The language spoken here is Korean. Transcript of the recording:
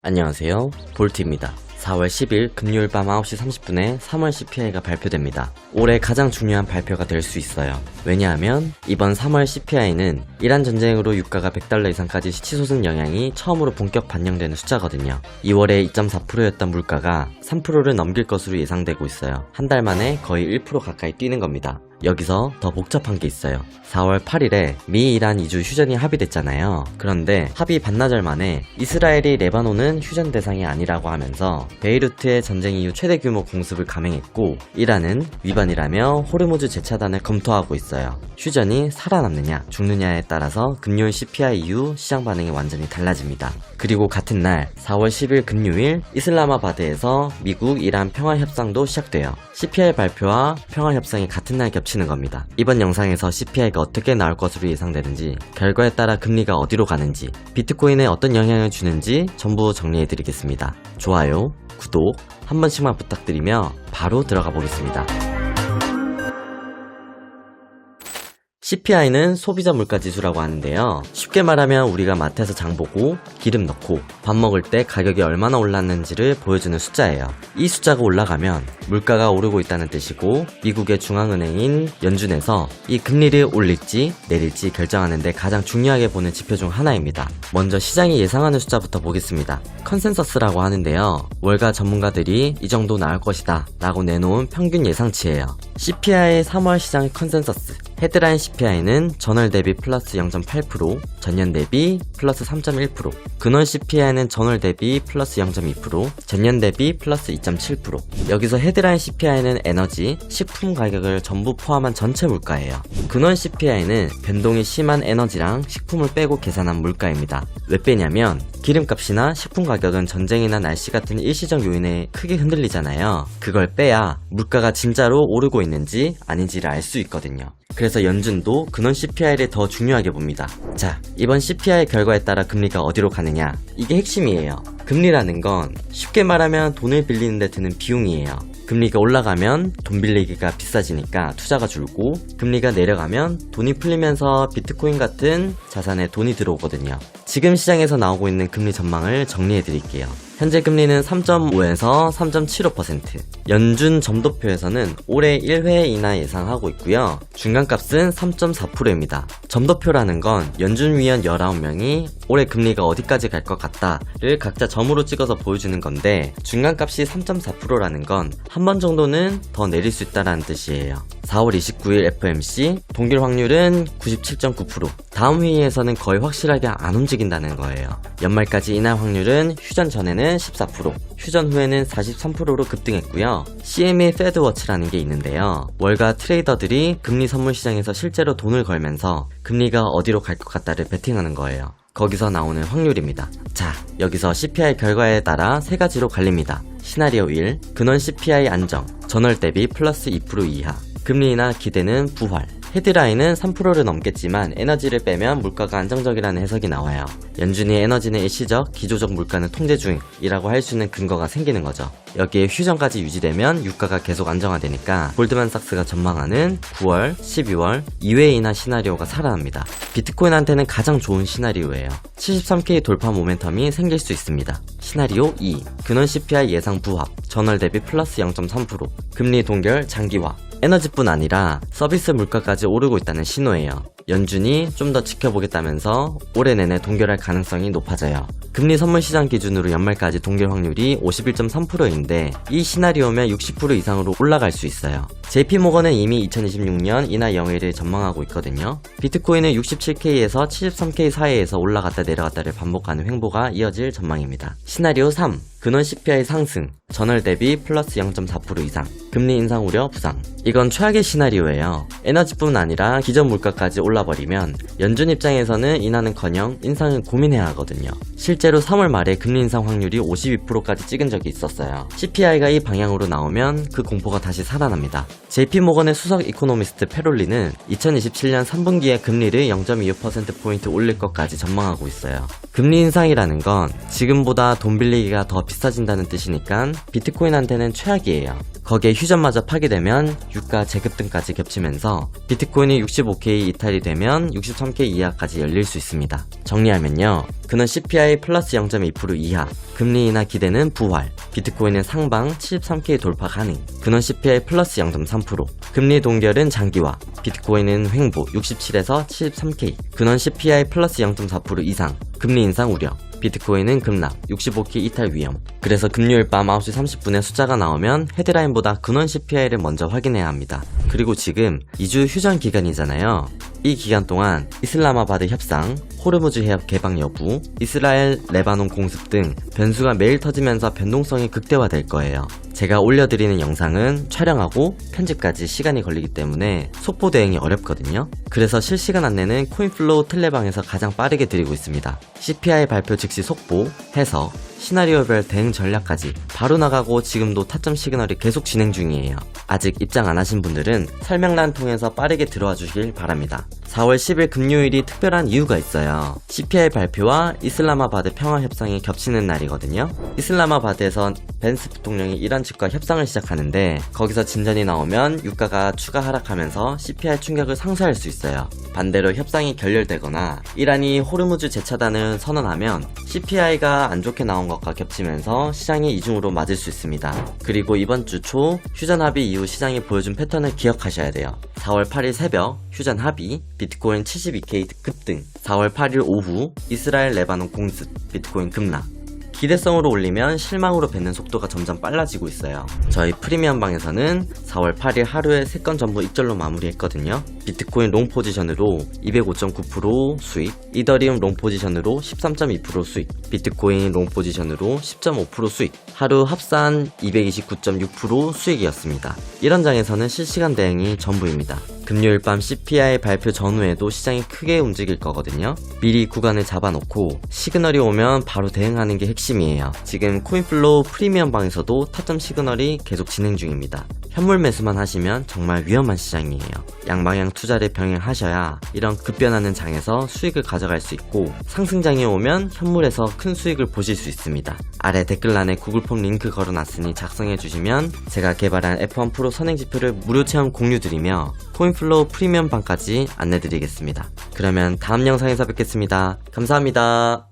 안녕하세요, 볼트입니다. 4월 10일 금요일 밤 9시 30분에 3월 CPI가 발표됩니다. 올해 가장 중요한 발표가 될 수 있어요. 왜냐하면 이번 3월 CPI는 이란 전쟁으로 유가가 $100 이상까지 치솟은 영향이 처음으로 본격 반영되는 숫자거든요. 2월에 2.4%였던 물가가 3%를 넘길 것으로 예상되고 있어요. 한 달 만에 거의 1% 가까이 뛰는 겁니다. 여기서 더 복잡한 게 있어요. 4월 8일에 미 이란 2주 휴전이 합의됐잖아요. 그런데 합의 반나절 만에 이스라엘이 레바논은 휴전 대상이 아니라고 하면서 베이루트의 전쟁 이후 최대 규모 공습을 감행했고, 이란은 위반이라며 호르무즈 재차단을 검토하고 있어요. 휴전이 살아남느냐 죽느냐에 따라서 금요일 CPI 이후 시장 반응이 완전히 달라집니다. 그리고 같은 날 4월 10일 금요일 이슬라마바드에서 미국 이란 평화협상도 시작돼요. CPI 발표와 평화협상이 같은 날 겹치는 겁니다. 이번 영상에서 CPI가 어떻게 나올 것으로 예상되는지, 결과에 따라 금리가 어디로 가는지, 비트코인에 어떤 영향을 주는지 전부 정리해드리겠습니다. 좋아요, 구독 한 번씩만 부탁드리며 바로 들어가 보겠습니다. CPI는 소비자 물가지수라고 하는데요. 쉽게 말하면 우리가 마트에서 장 보고 기름 넣고 밥 먹을 때 가격이 얼마나 올랐는지를 보여주는 숫자예요. 이 숫자가 올라가면 물가가 오르고 있다는 뜻이고, 미국의 중앙은행인 연준에서 이 금리를 올릴지 내릴지 결정하는 데 가장 중요하게 보는 지표 중 하나입니다. 먼저 시장이 예상하는 숫자부터 보겠습니다. 컨센서스라고 하는데요. 월가 전문가들이 이 정도 나올 것이다 라고 내놓은 평균 예상치예요. CPI의 3월 시장 컨센서스, 헤드라인 CPI는 전월 대비 플러스 0.8%, 전년 대비 플러스 3.1%, 근월 CPI는 전월 대비 플러스 0.2%, 전년 대비 플러스 2.7%. 여기서 헤드라인 CPI는 에너지, 식품 가격을 전부 포함한 전체 물가예요. 근월 CPI는 변동이 심한 에너지랑 식품을 빼고 계산한 물가입니다. 왜 빼냐면 기름값이나 식품 가격은 전쟁이나 날씨 같은 일시적 요인에 크게 흔들리잖아요. 그걸 빼야 물가가 진짜로 오르고 있는지 아닌지를 알 수 있거든요. 그래서 연준도 근원 CPI를 더 중요하게 봅니다. 자, 이번 CPI 결과에 따라 금리가 어디로 가느냐, 이게 핵심이에요. 금리라는 건 쉽게 말하면 돈을 빌리는 데 드는 비용이에요. 금리가 올라가면 돈 빌리기가 비싸지니까 투자가 줄고, 금리가 내려가면 돈이 풀리면서 비트코인 같은 자산에 돈이 들어오거든요. 지금 시장에서 나오고 있는 금리 전망을 정리해 드릴게요. 현재 금리는 3.5에서 3.75%, 연준 점도표에서는 올해 1회 인하 예상하고 있고요. 중간값은 3.4%입니다. 점도표라는 건 연준 위원 19명이 올해 금리가 어디까지 갈 것 같다를 각자 점으로 찍어서 보여주는 건데, 중간값이 3.4%라는 건 한 번 정도는 더 내릴 수 있다는 뜻이에요. 4월 29일 FOMC 동결 확률은 97.9%, 다음 회의에서는 거의 확실하게 안 움직인다는 거예요. 연말까지 인하 확률은 휴전 전에는 14%, 휴전 후에는 43%로 급등했고요. CME 페드워치라는 게 있는데요. 월가 트레이더들이 금리 선물 시장에서 실제로 돈을 걸면서 금리가 어디로 갈 것 같다를 베팅하는 거예요. 거기서 나오는 확률입니다. 자, 여기서 CPI 결과에 따라 세 가지로 갈립니다. 시나리오 1, 근원 CPI 안정, 전월 대비 플러스 2% 이하, 금리 인하 기대는 부활. 헤드라인은 3%를 넘겠지만 에너지를 빼면 물가가 안정적이라는 해석이 나와요. 연준이 에너지는 일시적, 기조적 물가는 통제 중이라고 할 수 있는 근거가 생기는 거죠. 여기에 휴전까지 유지되면 유가가 계속 안정화되니까 골드만삭스가 전망하는 9월, 12월 2회 인하 시나리오가 살아납니다. 비트코인한테는 가장 좋은 시나리오예요. 73K 돌파 모멘텀이 생길 수 있습니다. 시나리오 2, 근원 CPI 예상 부합, 전월 대비 플러스 0.3%, 금리 동결 장기화. 에너지뿐 아니라 서비스 물가까지 오르고 있다는 신호예요. 연준이 좀 더 지켜보겠다면서 올해 내내 동결할 가능성이 높아져요. 금리 선물 시장 기준으로 연말까지 동결 확률이 51.3%인데 이 시나리오면 60% 이상으로 올라갈 수 있어요. JP모건은 이미 2026년 인하 영해를 전망하고 있거든요. 비트코인은 67K에서 73K 사이에서 올라갔다 내려갔다를 반복하는 횡보가 이어질 전망입니다. 시나리오 3, 근원 CPI 상승, 전월 대비 플러스 0.4% 이상, 금리 인상 우려 부상. 이건 최악의 시나리오예요. 에너지뿐 아니라 기존 물가까지 올라버리면 연준 입장에서는 인하는커녕 인상은 고민해야 하거든요. 실제로 3월 말에 금리 인상 확률이 52%까지 찍은 적이 있었어요. CPI가 이 방향으로 나오면 그 공포가 다시 살아납니다. JP모건의 수석 이코노미스트 페롤리는 2027년 3분기에 금리를 0.25%포인트 올릴 것까지 전망하고 있어요. 금리 인상이라는 건 지금보다 돈 빌리기가 더 비싸진다는 뜻이니까 비트코인한테는 최악이에요. 거기에 휴전마저 파기되면 유가 재급 등까지 겹치면서 비트코인이 65K 이탈이 되면 63K 이하까지 열릴 수 있습니다. 정리하면요. 근원 CPI 플러스 0.2% 이하, 금리 인하 기대는 부활, 비트코인은 상방 73K 돌파 가능, 근원 CPI 플러스 0.3%, 금리 동결은 장기화, 비트코인은 횡보 67에서 73K, 근원 CPI 플러스 0.4% 이상, 금리 인상 우려, 비트코인은 급락, 65K 이탈 위험. 그래서 금요일 밤 9시 30분에 숫자가 나오면 헤드라인보다 근원 CPI를 먼저 확인해야 합니다. 그리고 지금 2주 휴전 기간이잖아요. 이 기간 동안 이슬라마바드 협상, 호르무즈 해협 개방 여부, 이스라엘, 레바논 공습 등 변수가 매일 터지면서 변동성이 극대화될 거예요. 제가 올려드리는 영상은 촬영하고 편집까지 시간이 걸리기 때문에 속보 대응이 어렵거든요. 그래서 실시간 안내는 코인플로우 텔레방에서 가장 빠르게 드리고 있습니다. CPI 발표 즉시 속보, 해석, 시나리오별 대응 전략까지 바로 나가고 지금도 타점 시그널이 계속 진행 중이에요. 아직 입장 안 하신 분들은 설명란 통해서 빠르게 들어와 주시길 바랍니다. 4월 10일 금요일이 특별한 이유가 있어요. CPI 발표와 이슬라마바드 평화협상이 겹치는 날이거든요. 이슬라마바드에서 벤스 부통령이 이란 측과 협상을 시작하는데 거기서 진전이 나오면 유가가 추가 하락하면서 CPI 충격을 상쇄할 수 있어요. 반대로 협상이 결렬되거나 이란이 호르무즈 재차단을 선언하면 CPI가 안 좋게 나온 것과 겹치면서 시장이 이중으로 맞을 수 있습니다. 그리고 이번 주 초 휴전 합의 이후 시장이 보여준 패턴을 기억하셔야 돼요. 4월 8일 새벽 휴전 합의, 비트코인 72K 급등, 4월 8일 오후 이스라엘 레바논 공습, 비트코인 급락. 기대성으로 올리면 실망으로 뱉는 속도가 점점 빨라지고 있어요. 저희 프리미엄 방에서는 4월 8일 하루에 3건 전부 익절로 마무리했거든요. 비트코인 롱 포지션으로 205.9% 수익, 이더리움 롱 포지션으로 13.2% 수익, 비트코인 롱 포지션으로 10.5% 수익, 하루 합산 229.6% 수익이었습니다. 이런 장에서는 실시간 대응이 전부입니다. 금요일 밤 CPI 발표 전후에도 시장이 크게 움직일 거거든요. 미리 구간을 잡아놓고 시그널이 오면 바로 대응하는 게 핵심이에요. 지금 코인플로우 프리미엄 방에서도 타점 시그널이 계속 진행 중입니다. 현물 매수만 하시면 정말 위험한 시장이에요. 양방향 투자를 병행하셔야 이런 급변하는 장에서 수익을 가져갈 수 있고 상승장이 오면 현물에서 큰 수익을 보실 수 있습니다. 아래 댓글란에 구글폼 링크 걸어놨으니 작성해주시면 제가 개발한 F1 프로 선행지표를 무료 체험 공유드리며 코인플로우 프리미엄 방까지 안내드리겠습니다. 그러면 다음 영상에서 뵙겠습니다. 감사합니다.